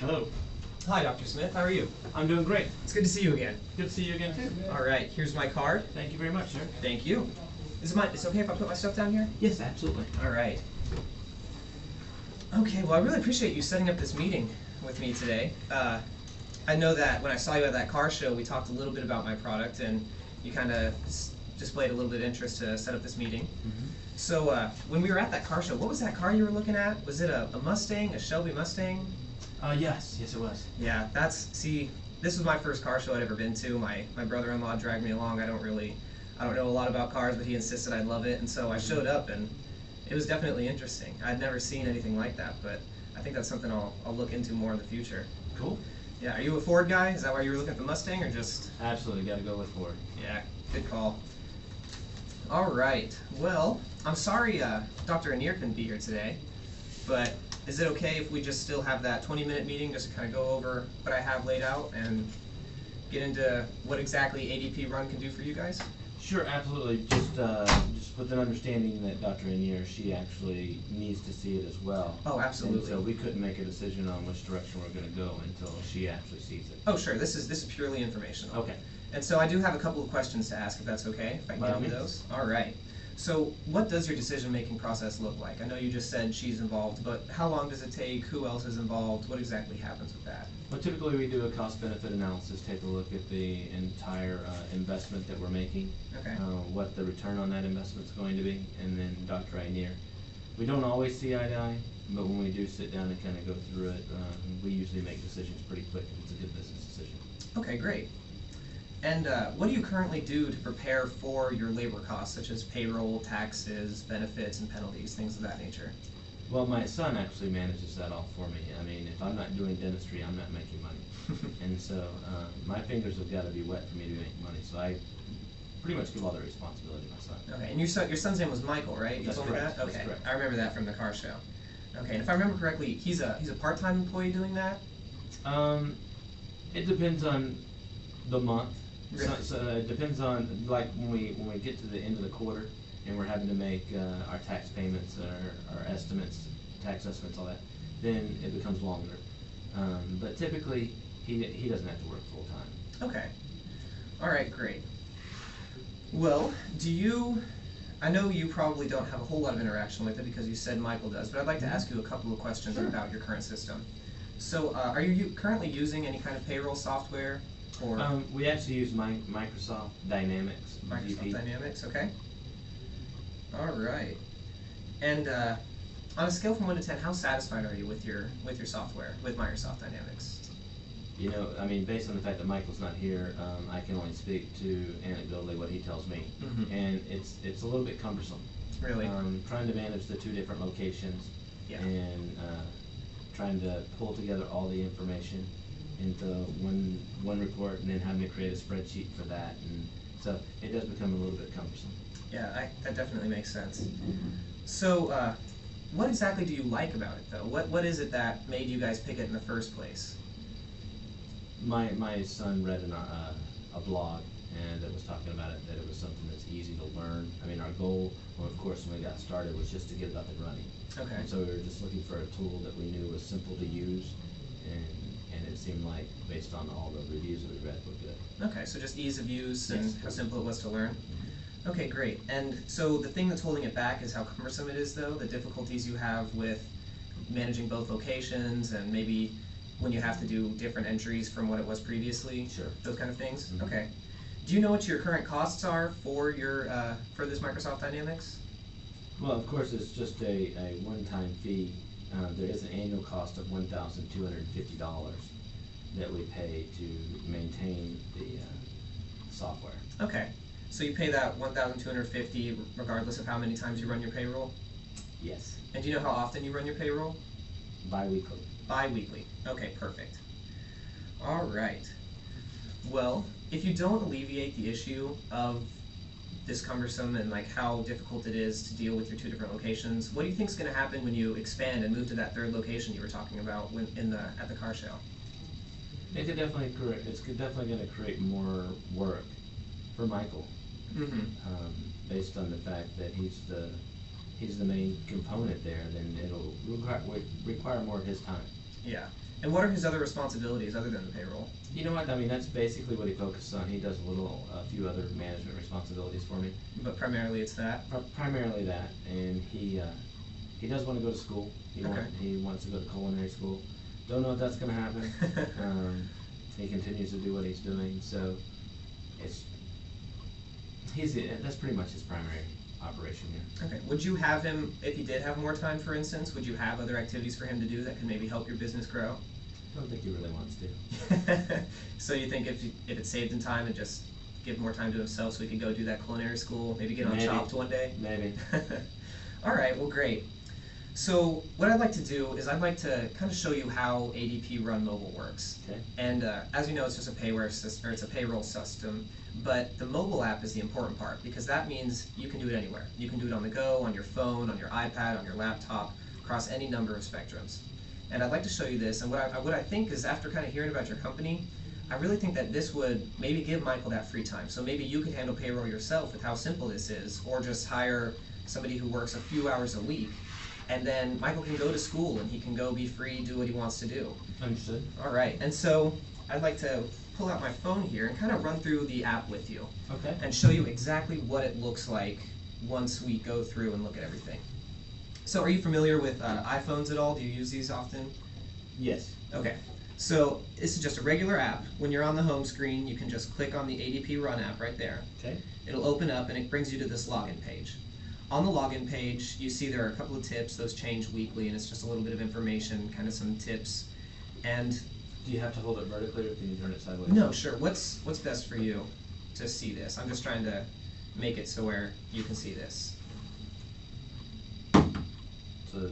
Hello. Hi, Dr. Smith. How are you? I'm doing great. It's good to see you again. Good to see you again, too. All right, here's my card. Thank you very much, sir. Thank you. Is it okay if I put my stuff down here? Yes, absolutely. All right. Okay, well, I really appreciate you setting up this meeting with me today. I know that when I saw you at that car show, we talked a little bit about my product, and you kind of displayed a little bit of interest to set up this meeting. Mm-hmm. So when we were at that car show, what was that car you were looking at? Was it a Mustang, a Shelby Mustang? Yes, it was. Yeah, this was my first car show I'd ever been to. My brother-in-law dragged me along. I don't know a lot about cars, but he insisted I'd love it, and so I showed up, and it was definitely interesting. I'd never seen anything like that, but I think that's something I'll look into more in the future. Cool. Yeah, are you a Ford guy? Is that why you were looking at the Mustang, or just? Absolutely, got to go with Ford. Yeah, good call. All right, well, I'm sorry Dr. Anir couldn't be here today, but is it okay if we just still have that 20-minute meeting just to kind of go over what I have laid out and get into what exactly ADP Run can do for you guys? Sure, absolutely. Just with an understanding that Dr. Anir, she actually needs to see it as well. Oh, absolutely. And so we couldn't make a decision on which direction we're going to go until she actually sees it. Oh, sure. This is purely informational. Okay. And so I do have a couple of questions to ask, if that's okay, if I can get into those. All right. So what does your decision-making process look like? I know you just said she's involved, but how long does it take? Who else is involved? What exactly happens with that? Well, typically we do a cost-benefit analysis, take a look at the entire investment that we're making, Okay. what the return on that investment is going to be, and then Dr. Anir. We don't always see eye to eye, but when we do sit down and kind of go through it, we usually make decisions pretty quick if it's a good business decision. Okay, great. And what do you currently do to prepare for your labor costs, such as payroll, taxes, benefits, and penalties, things of that nature? Well, my son actually manages that all for me. I mean, if I'm not doing dentistry, I'm not making money. And so my fingers have got to be wet for me to make money. So I pretty much give all the responsibility to my son. Okay, and your son's name was Michael, right? You That's told me correct. that? Okay, That's correct. I remember that from the car show. Okay, and if I remember correctly, he's a part-time employee doing that? It depends on the month. Really? So it depends on, like, when we get to the end of the quarter and we're having to make our tax payments, our estimates, tax estimates, all that, then it becomes longer. But typically, he doesn't have to work full time. Okay. All right, great. Well, I know you probably don't have a whole lot of interaction with it because you said Michael does, but I'd like to ask you a couple of questions about your current system. So, are you currently using any kind of payroll software? Or we actually use Microsoft Dynamics. Microsoft GP. Dynamics, okay. All right. And on a scale from 1 to 10, how satisfied are you with your software, with Microsoft Dynamics? You know, I mean, based on the fact that Michael's not here, I can only speak to anecdotally what he tells me, and it's a little bit cumbersome. Really? Trying to manage the 2 different locations, Yeah. and trying to pull together all the information into one report, and then having to create a spreadsheet for that, and so it does become a little bit cumbersome. Yeah, that definitely makes sense. So, what exactly do you like about it, though? What is it that made you guys pick it in the first place? My son read a blog and that was talking about it, that it was something that's easy to learn. I mean, our goal, well, of course, when we got started, was just to get it up and running. Okay. And so we were just looking for a tool that we knew was simple to use, and it seemed like, based on all the reviews that we read, were good. Okay, so just ease of use and Yes. how simple it was to learn. Okay, great. And so the thing that's holding it back is how cumbersome it is, though, the difficulties you have with managing both locations and maybe when you have to do different entries from what it was previously. Sure. Those kind of things? Mm-hmm. Okay. Do you know what your current costs are for your for this Microsoft Dynamics? Well, of course, it's just a one-time fee. There is an annual cost of $1,250 that we pay to maintain the software. Okay. So you pay that $1,250 regardless of how many times you run your payroll? Yes. And do you know how often you run your payroll? Bi-weekly. Bi-weekly. Okay, perfect. All right. Well, if you don't alleviate the issue of this cumbersome and like how difficult it is to deal with your 2 different locations, what do you think is going to happen when you expand and move to that 3rd location you were talking about at the car show? It's definitely going to create more work for Michael, based on the fact that he's the main component there. Then it'll require more of his time. Yeah. And what are his other responsibilities other than the payroll? You know what? I mean, that's basically what he focuses on. He does a few other management responsibilities for me. But primarily it's that? Primarily that, and he does want to go to school. He wants to go to culinary school. Don't know if that's going to happen. He continues to do what he's doing, so that's pretty much his primary operation here. Okay. Would you have him, if you did have more time, for instance, would you have other activities for him to do that could maybe help your business grow? I don't think he really wants to. So you think if it saved him time and just give more time to himself so he could go do that culinary school, maybe get on Chopped one day? Maybe. All right, well, great. So what I'd like to do is I'd like to kind of show you how ADP Run Mobile works. Okay. And as you know, it's just a payware system, or it's a payroll system. But the mobile app is the important part because that means you can do it anywhere. You can do it on the go, on your phone, on your iPad, on your laptop, across any number of spectrums. And I'd like to show you this. And what I think is, after kind of hearing about your company, I really think that this would maybe give Michael that free time. So maybe you could handle payroll yourself with how simple this is, or just hire somebody who works a few hours a week. And then Michael can go to school and he can go be free, do what he wants to do. Understood. All right, and so I'd like to pull out my phone here and kind of run through the app with you. Okay. And show you exactly what it looks like once we go through and look at everything. So are you familiar with iPhones at all? Do you use these often? Yes. Okay. So this is just a regular app. When you're on the home screen, you can just click on the ADP Run app right there. Okay. It'll open up and it brings you to this login page. On the login page, you see there are a couple of tips. Those change weekly, and it's just a little bit of information, kind of some tips. And do you have to hold it vertically, or can you turn it sideways? no, sure. What's best for you to see this? I'm just trying to make it so where you can see this. So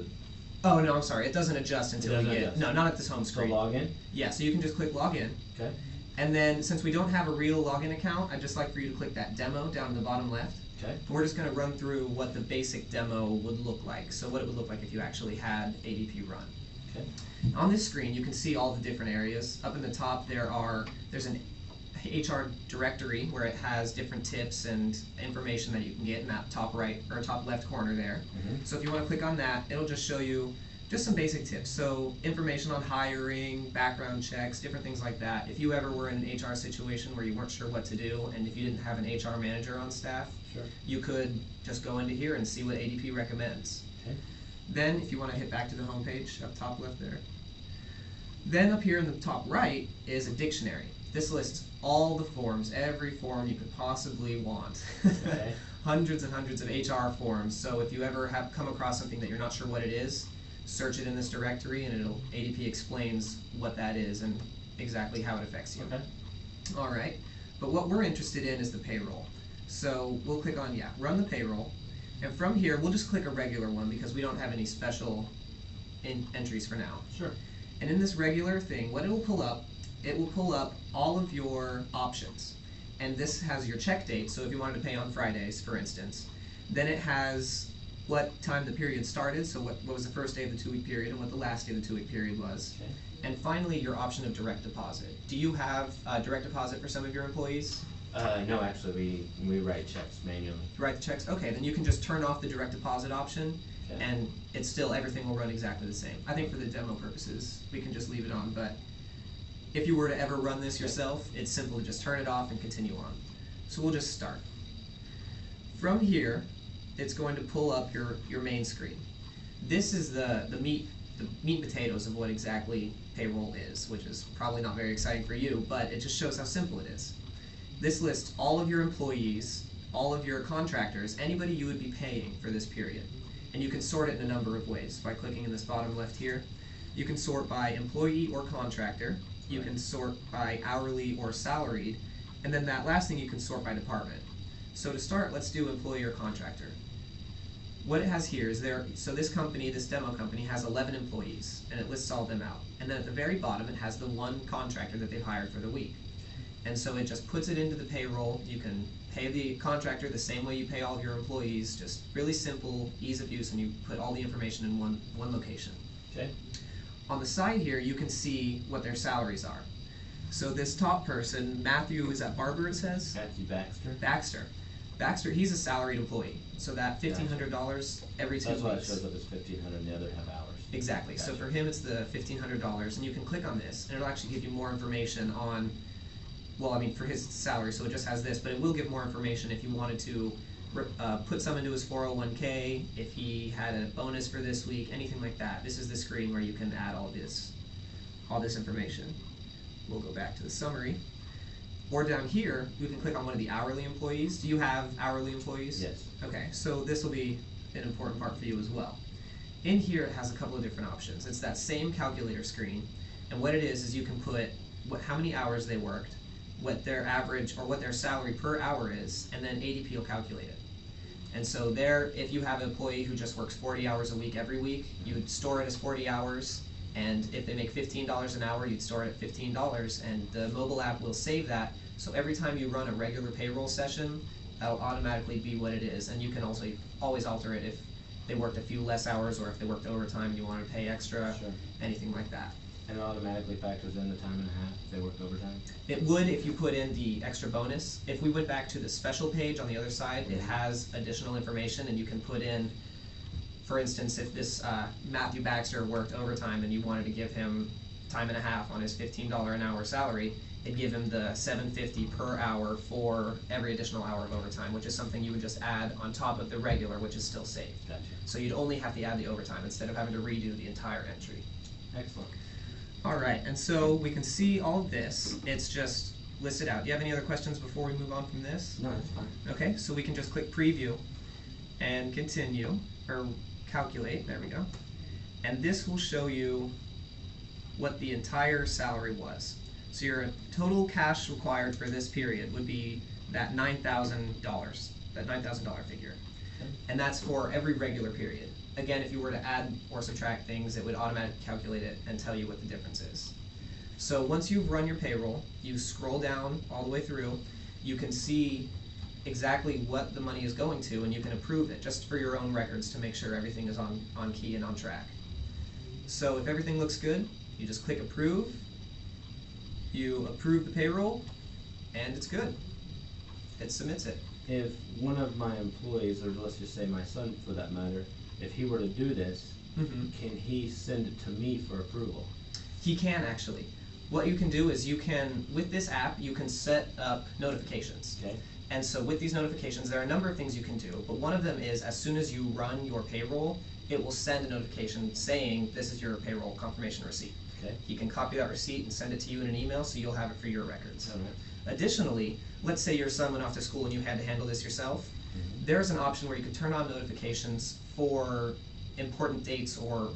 Oh no, I'm sorry. It doesn't adjust until we get adjust. no, not at this home So screen. login. Yeah, so you can just click login. Okay. And then since we don't have a real login account, I'd just like for you to click that demo down in the bottom left. Okay. And we're just going to run through what the basic demo would look like. So what it would look like if you actually had ADP Run. Okay. On this screen, you can see all the different areas. Up in the top, there's an HR directory where it has different tips and information that you can get in that top right or top left corner there. Mm-hmm. So if you want to click on that, it'll just show you just some basic tips. So information on hiring, background checks, different things like that. If you ever were in an HR situation where you weren't sure what to do, and if you didn't have an HR manager on staff, Sure. you could just go into here and see what ADP recommends. Okay. Then if you want to hit back to the home page up top left there. Then up here in the top right is a dictionary. This lists all the forms, every form you could possibly want. Okay. Hundreds and hundreds of HR forms. So if you ever have come across something that you're not sure what it is, search it in this directory and ADP explains what that is and exactly how it affects you. Okay. All right. But what we're interested in is the payroll. So we'll click on, run the payroll. And from here, we'll just click a regular one because we don't have any special entries for now. Sure. And in this regular thing, what it will pull up all of your options. And this has your check date, so if you wanted to pay on Fridays, for instance. Then it has what time the period started, so what was the first day of the 2-week period and what the last day of the 2-week period was. Okay. And finally, your option of direct deposit. Do you have direct deposit for some of your employees? No, actually, we write checks manually. You write the checks? Okay, then you can just turn off the direct deposit option, Okay. and it's still, everything will run exactly the same. I think for the demo purposes, we can just leave it on, but if you were to ever run this yourself, it's simple to just turn it off and continue on. So we'll just start. From here, it's going to pull up your main screen. This is the meat and potatoes of what exactly payroll is, which is probably not very exciting for you, but it just shows how simple it is. This lists all of your employees, all of your contractors, anybody you would be paying for this period. And you can sort it in a number of ways by clicking in this bottom left here. You can sort by employee or contractor. You can sort by hourly or salaried. And then that last thing you can sort by department. So to start, let's do employee or contractor. What it has here is so this company, this demo company, has 11 employees, and it lists all of them out. And then at the very bottom, it has the one contractor that they've hired for the week. And so it just puts it into the payroll. You can pay the contractor the same way you pay all of your employees, just really simple, ease of use, and you put all the information in one location. Okay. On the side here, you can see what their salaries are. So this top person, Matthew, is that Barber it says? Matthew Baxter. Baxter, he's a salaried employee. So that $1,500 every 2 weeks. That's why it shows up as 1,500 and the other have hours. Exactly. So Gotcha. for him, it's the $1,500, and you can click on this, and it'll actually give you more information on, well, I mean, for his salary, so it just has this, but it will give more information if you wanted to put some into his 401k, if he had a bonus for this week, anything like that. This is the screen where you can add all this information. We'll go back to the summary. Or down here, you can click on one of the hourly employees. Do you have hourly employees? Yes. Okay, so this will be an important part for you as well. In here, it has a couple of different options. It's that same calculator screen, and what it is you can put how many hours they worked, what their average or what their salary per hour is, and then ADP will calculate it. And so there, if you have an employee who just works 40 hours a week every week, you would store it as 40 hours, and if they make $15 an hour, you'd store it at $15, and the mobile app will save that, so every time you run a regular payroll session, that'll automatically be what it is, and you can also always alter it if they worked a few less hours, or if they worked overtime and you want to pay extra, Sure. anything like that. And it automatically factors in the time and a half if they worked overtime? It would if you put in the extra bonus. If we went back to the special page on the other side, it has additional information, and you can put in, for instance, if this Matthew Baxter worked overtime and you wanted to give him time and a half on his $15 an hour salary, it'd give him the $7.50 per hour for every additional hour of overtime, which is something you would just add on top of the regular, which is still saved. Gotcha. So you'd only have to add the overtime instead of having to redo the entire entry. Excellent. All right, and so we can see all of this. It's just listed out. Do you have any other questions before we move on from this? No, that's fine. Okay, so we can just click preview and continue, or calculate, there we go. And this will show you what the entire salary was. So your total cash required for this period would be that $9,000, that $9,000 figure. Okay. And that's for every regular period. Again, if you were to add or subtract things, it would automatically calculate it and tell you what the difference is. So once you've run your payroll, you scroll down all the way through, you can see exactly what the money is going to, and you can approve it just for your own records to make sure everything is on key and on track. So if everything looks good, you just click approve, you approve the payroll, and it's good. It submits it. If one of my employees, or let's just say my son for that matter, if he were to do this, can he send it to me for approval? He can actually. What you can do is you can, with this app, you can set up notifications. Okay. And so with these notifications, there are a number of things you can do, but one of them is as soon as you run your payroll, it will send a notification saying this is your payroll confirmation receipt. Okay. He can copy that receipt and send it to you in an email so you'll have it for your records. All right. Additionally, let's say your son went off to school and you had to handle this yourself. There's an option where you can turn on notifications for important dates or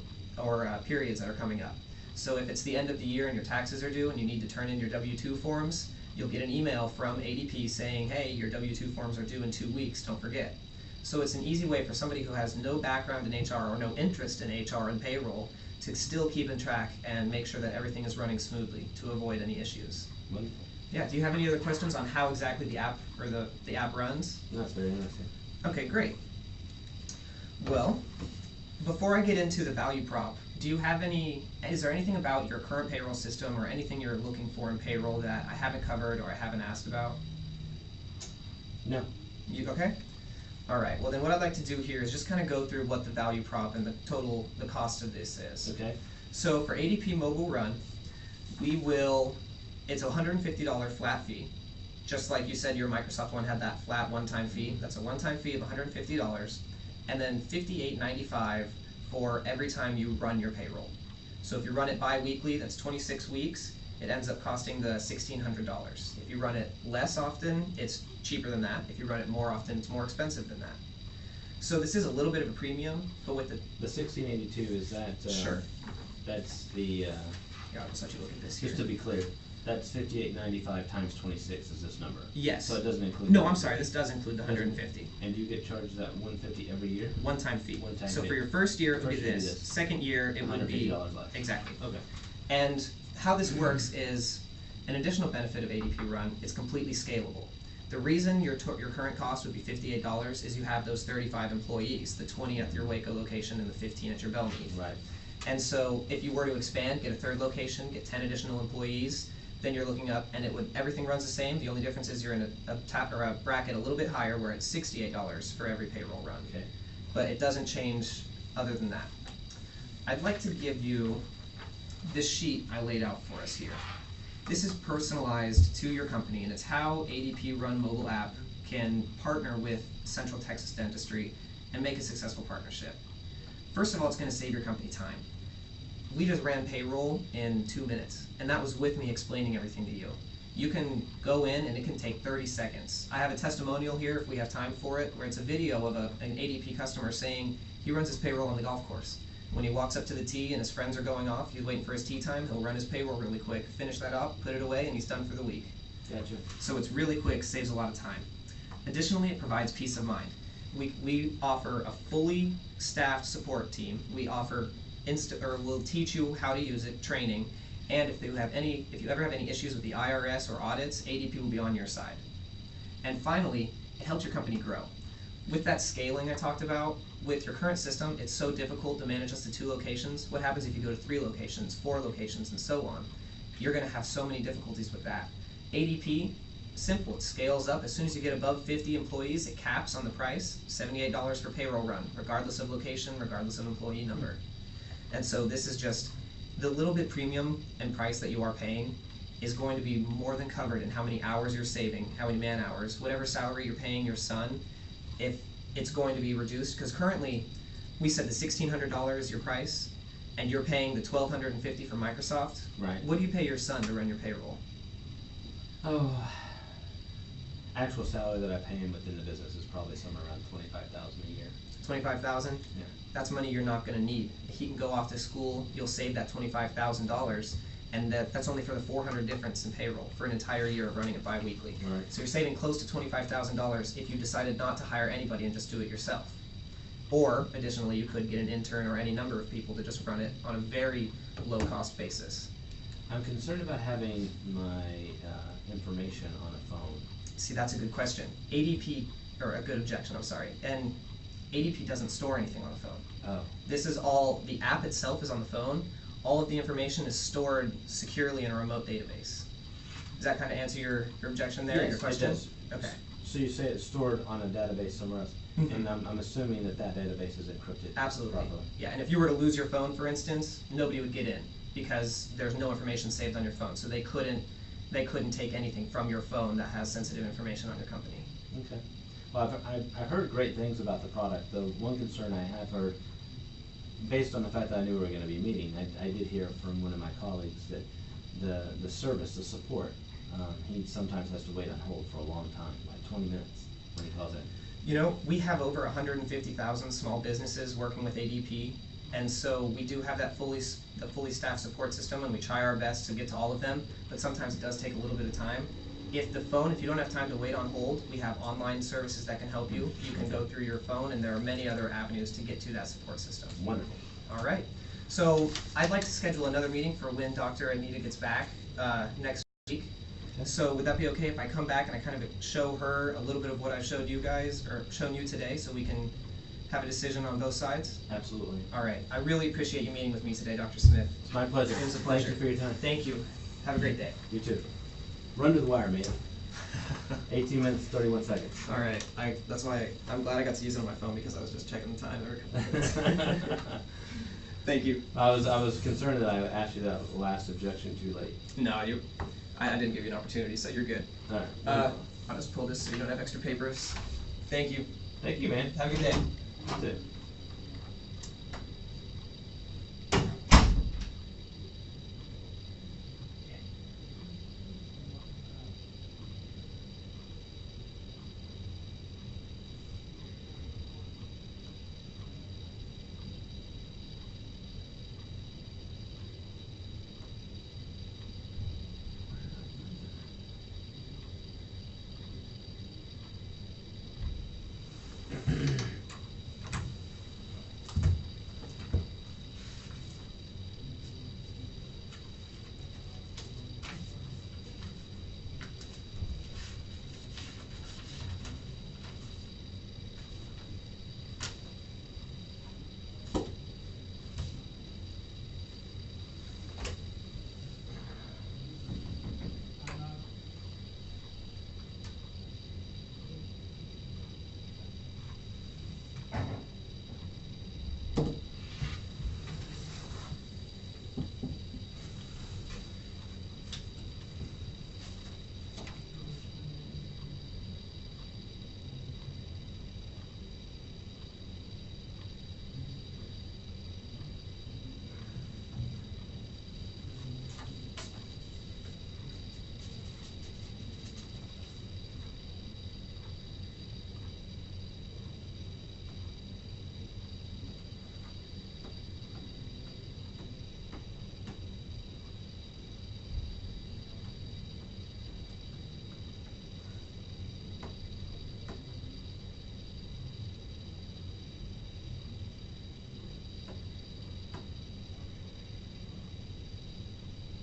periods that are coming up. So if it's the end of the year and your taxes are due and you need to turn in your W-2 forms, you'll get an email from ADP saying, hey, your W-2 forms are due in 2 weeks, don't forget. So it's an easy way for somebody who has no background in HR or no interest in HR and payroll to still keep in track and make sure that everything is running smoothly to avoid any issues. Wonderful. Yeah, do you have any other questions on how exactly the app or the app runs? That's very interesting. Okay, great. Well, before I get into the value prop, is there anything about your current payroll system or anything you're looking for in payroll that I haven't covered or I haven't asked about? No. You okay? All right, well then what I'd like to do here is just kind of go through what the value prop and the cost of this is. Okay. So for ADP Mobile Run, it's a $150 flat fee. Just like you said, your Microsoft one had that flat one-time fee. That's a one-time fee of $150, and then $58.95 for every time you run your payroll. So if you run it bi-weekly, that's 26 weeks, it ends up costing the $1,600. If you run it less often, it's cheaper than that. If you run it more often, it's more expensive than that. So this is a little bit of a premium, but with the 1682, is that? Sure. That's the. Yeah, I'll just let you look at this here. Just to be clear, that's 58.95 times 26 is this number. Yes. So it doesn't include. No, I'm sorry. This does include the 150. And do you get charged that 150 every year? One-time fee. One-time so fee. for your first year, it would be First year this. Second year, it would be $150 less. exactly. Okay. And how this works is an additional benefit of ADP Run. It's completely scalable. The reason your current cost would be $58 is you have those 35 employees, the 20 at your Waco location and the 15 at your Belmead. Right. And so if you were to expand, get a third location, get 10 additional employees, then you're looking up and everything runs the same. The only difference is you're in a bracket a little bit higher where it's $68 for every payroll run. Okay. But it doesn't change other than that. I'd like to give you this sheet I laid out for us here. This is personalized to your company, and it's how ADP Run mobile app can partner with Central Texas Dentistry and make a successful partnership. First of all, it's going to save your company time. We just ran payroll in 2 minutes, and that was with me explaining everything to you. You can go in and it can take 30 seconds. I have a testimonial here if we have time for it, where it's a video of an ADP customer saying he runs his payroll on the golf course. When he walks up to the tee and his friends are going off, he's waiting for his tee time, he'll run his payroll really quick, finish that up, put it away, and he's done for the week. Gotcha. So it's really quick, saves a lot of time. Additionally, it provides peace of mind. We offer a fully staffed support team. We offer we'll teach you how to use it, training, and if you ever have any issues with the IRS or audits, ADP will be on your side. And finally, it helps your company grow. With that scaling I talked about, with your current system, it's so difficult to manage just the 2 locations. What happens if you go to 3 locations, 4 locations, and so on? You're going to have so many difficulties with that. ADP, simple, it scales up. As soon as you get above 50 employees, it caps on the price, $78 for payroll run, regardless of location, regardless of employee number. And so this is just the little bit premium and price that you are paying is going to be more than covered in how many hours you're saving, how many man hours, whatever salary you're paying your son, if it's going to be reduced, because currently we said the $1,600 is your price, and you're paying the $1,250 for Microsoft. Right. What do you pay your son to run your payroll? Oh, actual salary that I pay him within the business is probably somewhere around $25,000 a year. $25,000? Yeah. That's money you're not going to need. He can go off to school, you'll save that $25,000, and that's only for the $400 difference in payroll for an entire year of running it bi-weekly. Right. So you're saving close to $25,000 if you decided not to hire anybody and just do it yourself. Or, additionally, you could get an intern or any number of people to just run it on a very low-cost basis. I'm concerned about having my information on a phone. See, that's a good question. A good objection, I'm sorry. And ADP doesn't store anything on the phone. Oh. This is all, the app itself is on the phone. All of the information is stored securely in a remote database. Does that kind of answer your objection there, Yes, your question? it does. Okay. So you say it's stored on a database somewhere else, and I'm assuming that database is encrypted Absolutely. properly. Yeah, and if you were to lose your phone, for instance, nobody would get in because there's no information saved on your phone. So they couldn't take anything from your phone that has sensitive information on your company. Okay. Well, I've heard great things about the product. The one concern I have heard, based on the fact that I knew we were going to be meeting, I did hear from one of my colleagues that the service, the support, he sometimes has to wait on hold for a long time, like 20 minutes when he calls in. You know, we have over 150,000 small businesses working with ADP, and so we do have that fully staffed support system, and we try our best to get to all of them, but sometimes it does take a little bit of time. If you don't have time to wait on hold, we have online services that can help you. You can go through your phone, and there are many other avenues to get to that support system. Wonderful. All right. So I'd like to schedule another meeting for when Dr. Anita gets back next week. Okay. So would that be okay if I come back and I kind of show her a little bit of what I've showed you guys, or shown you today, so we can have a decision on both sides? Absolutely. All right. I really appreciate you meeting with me today, Dr. Smith. It's my pleasure. It was a pleasure. Thank you for your time. Thank you. Have a great day. You too. Run to the wire, man. 18 minutes, 31 seconds. All right. That's why I'm glad I got to use it on my phone, because I was just checking the time every couple of minutes. Thank you. I was concerned that I asked you that last objection too late. No, I didn't give you an opportunity, so you're good. All right. I'll just pull this so you don't have extra papers. Thank you. Thank you, man. Have a good day. You too.